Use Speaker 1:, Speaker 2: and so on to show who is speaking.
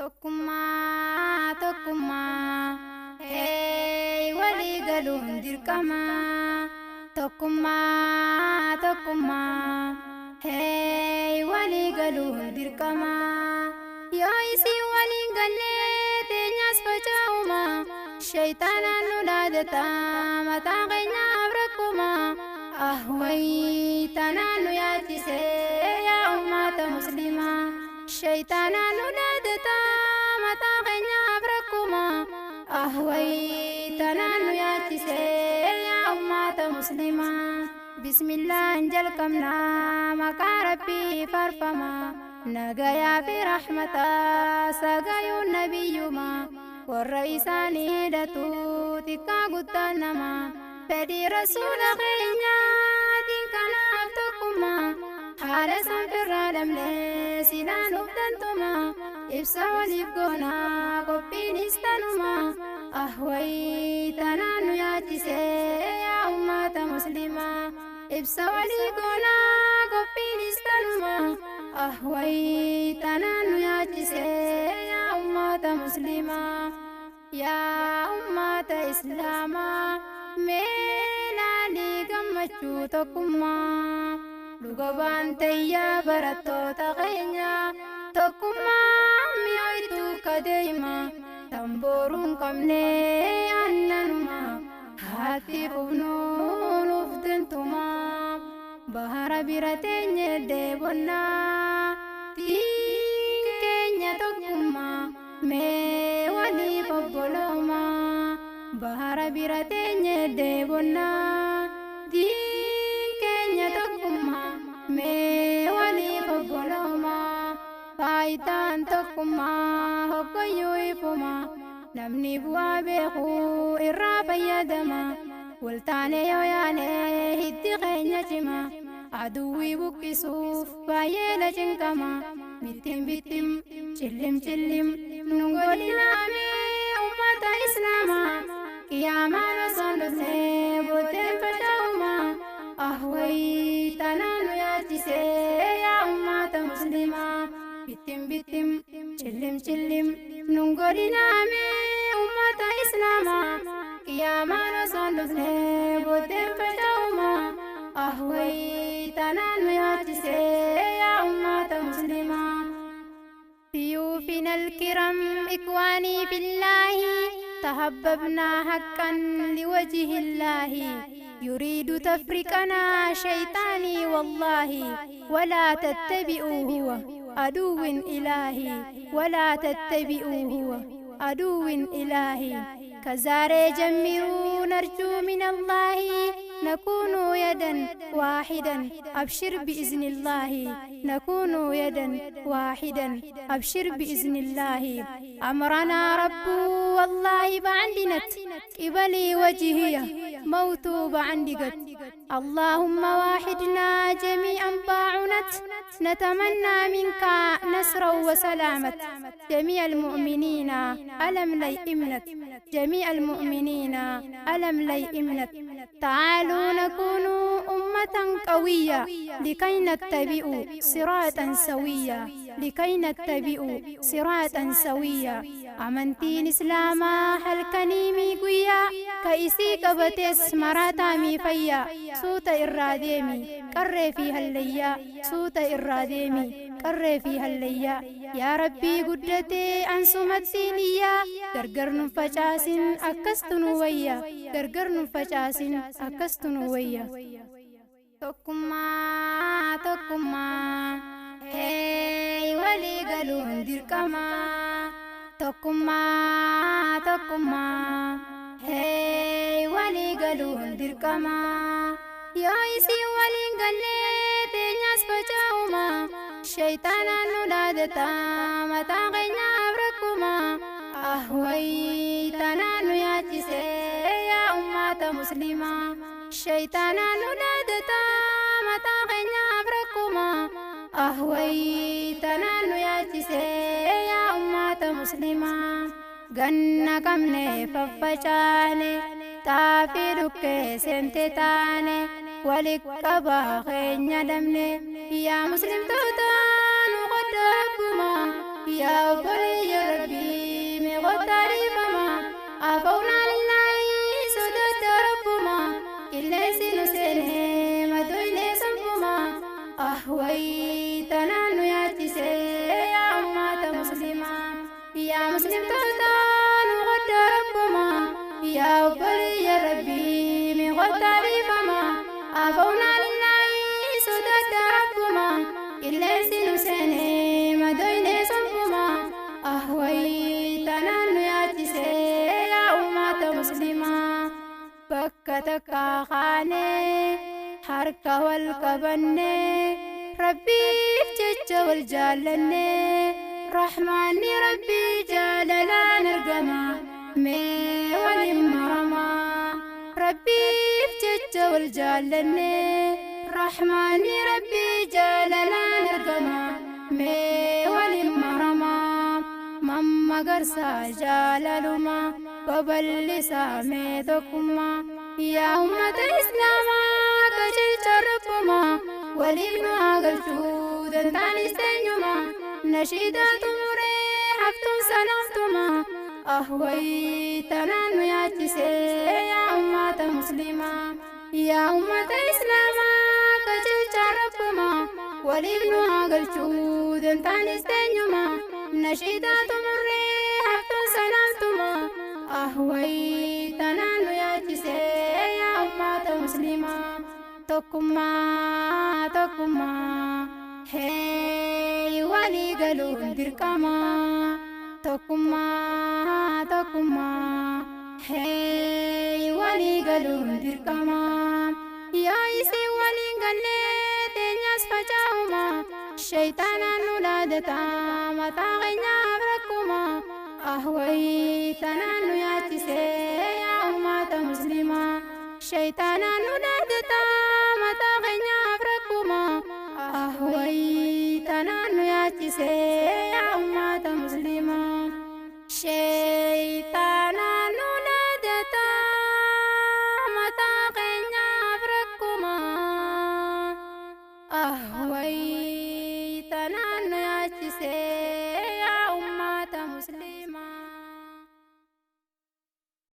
Speaker 1: Tokkummaa tokkummaa walii galuun dirqama. Tokkummaa tokkummaa walii galuun dirqama. Yoo isin waliin gallee teenyas faca'uma. Shaytaanaan nu dhaadata mataa keenyaaf rakkuma. Ahwayii tanaan nu yaachise yaa ummata muslimaa. Shaytaanaan nu dhaadata mataa keenyaaf rakkuma. Ahwayii tanaan nu yaachise yaa ummata muslimaa. Bismillah jalqabnaa maqaa rabbii farfama. Nagayaa fi rahmata sagayuun nabiyyuma. Warra isaanii hidhatu xiqqaa guddaan nama. Fedhii rasuula keenyaatiin kanaaf tokkummaa. Haala sanfirraa dhabnee sinaan uffatuma. Ibsa waliif goonaa qophiinis tanuma. Ahwayii tanaan nu yaachise yaa ummata muslimaa. Ibsa walii goonaa qophiinis tanuma. Ahwayii tanaan nu yaachise yaa ummata muslimaa. Yaa ummata islaamaa meelaalii gammachuu tokkummaa. Dhuga baantayyaa barattoota keenya tokkummaa mi'ooytuu kadeema. Tambooruun qabnee annanuma haati qubnuun uftentuma. Bahara bira teenye deebonnaa tiin keenya tokkummaa mee waliif obbolooma. Bahara bira teenye deebonnaa tiin keenya tokkummaa mee waliif obbolooma. Faayidaan tokkummaa hoggayyuu ifuma. Namni bu'aa beeku irraa fayyadama. Waltaane yoo yaane hiddi keenya cima. Aduwwii buqqisuuf baay'ee na cinqama. Bittim bittim cillim cillim nun godhinaame ummata islaamaa. Qiyaamaan osoo dhufnee booddeen faca'uma. Ahwayii tanaan nu yaachise yaa ummata muslimaa. Bittim bittim cillim cillim nun godhinaame ummata islaamaa. Qiyaamaan osoo dhufnee booddeen faca'uma. Ahwayii tanaan nu yaachise yaa ummata muslimaa. ضيوفنا الكرام إخواني في الله تحببنا حقا لوجه الله. يريد تفرقنا شيطاني والله ولا تتبعوا هو عدو إلهي. ولا تتبعوا هو عدو إلهي. كزاري جمروا نرجو من الله نكون يدا واحدا. أبشر بإذن الله نكون يدا واحدا. أبشر بإذن الله. أمرنا رب والله بعندنت قبلي وجهي موت بعندقت. اللهم واحدنا جميعا باعنت. نتمنى منك نصرا وسلامة. جميع المؤمنين ألم ليئمنت. جميع المؤمنين ألم ليئمنت. تعالوا نكون أمة قوية لكي نتبع صراطا سويا. لكي نتبع صراطا سويا. أمنتين إسلاما حلقني ميقويا. كإسي قبتس مراتا ميفيا. سوت إراديمي قرر فيها الليا. سوت إراديمي قرر فيها الليا. يا ربي قدتي أنسمتي نيا. غرغر نفجاس أكستن ويا. غرغر نفجاس أكستن ويا. tokkummaa tokkummaa walii galuun dirqama. Tokkummaa tokkummaa walii galuun dirqama. Yoo isin waliin gallee teenyas faca'uma. Shaytaanaan nu dhaadata mataa keenyaaf rakkuma. Ahwayii tanaan nu yaachise yaa ummata muslimaa. Shaytaanaan nu dhaadata mataa keenyaaf rakkuma. Ahwayii tanaan nu yaachise yaa ummata muslimaa. Ganna qabne faffacaane xaafii dhukkee seente taane. Walikaba keenya damne yaa muslimtoota nu qodda rabbuma. يا بلي ربي مغتاري فما أفونا لله سدد ربما إلا سنسنه مدوين سنفما أهوي تنانو يا تسي يا أمة مسلمة يا مسلم تهتان غد ربما يا بلي ربي مغتاري فما أفونا لله سدد ربما إلا سنسنه مدوين سنفما أهوي تنانو يا تسي يا أمة مسلمة بكتك خاني حركة والكبني ربي بجج والجالني رحماني ربي جاللا نرقما مي ولمرما ربي بجج والجالني رحماني ربي جاللا نرقما مي ولمرما مما قرصا جاللما وبلسا ميتكما يا أمة إسلاما كجلت ربما ولابن أقلتود انتاني سنجما نشيدات مري حفتم سلامتما أهوي تنانو يا تسي يا أمة مسلمة يا أمة إسلاما كجلت ربما ولابن أقلتود انتاني سنجما نشيدات مري حفتم سلامتما أهوي تنانو يا تسي يا أمة مسلمة تكما هي ولي قالون دركما تكما هي ولي قالون دركما يا إسي ولي قالي تنياس فجاهما الشيطان نولادتا متاغينا بركما أهوي تنانو يا تسي يا أمة مسلمة شيطان نولادتا متاغينا بركما أهوي تنانو يا تسي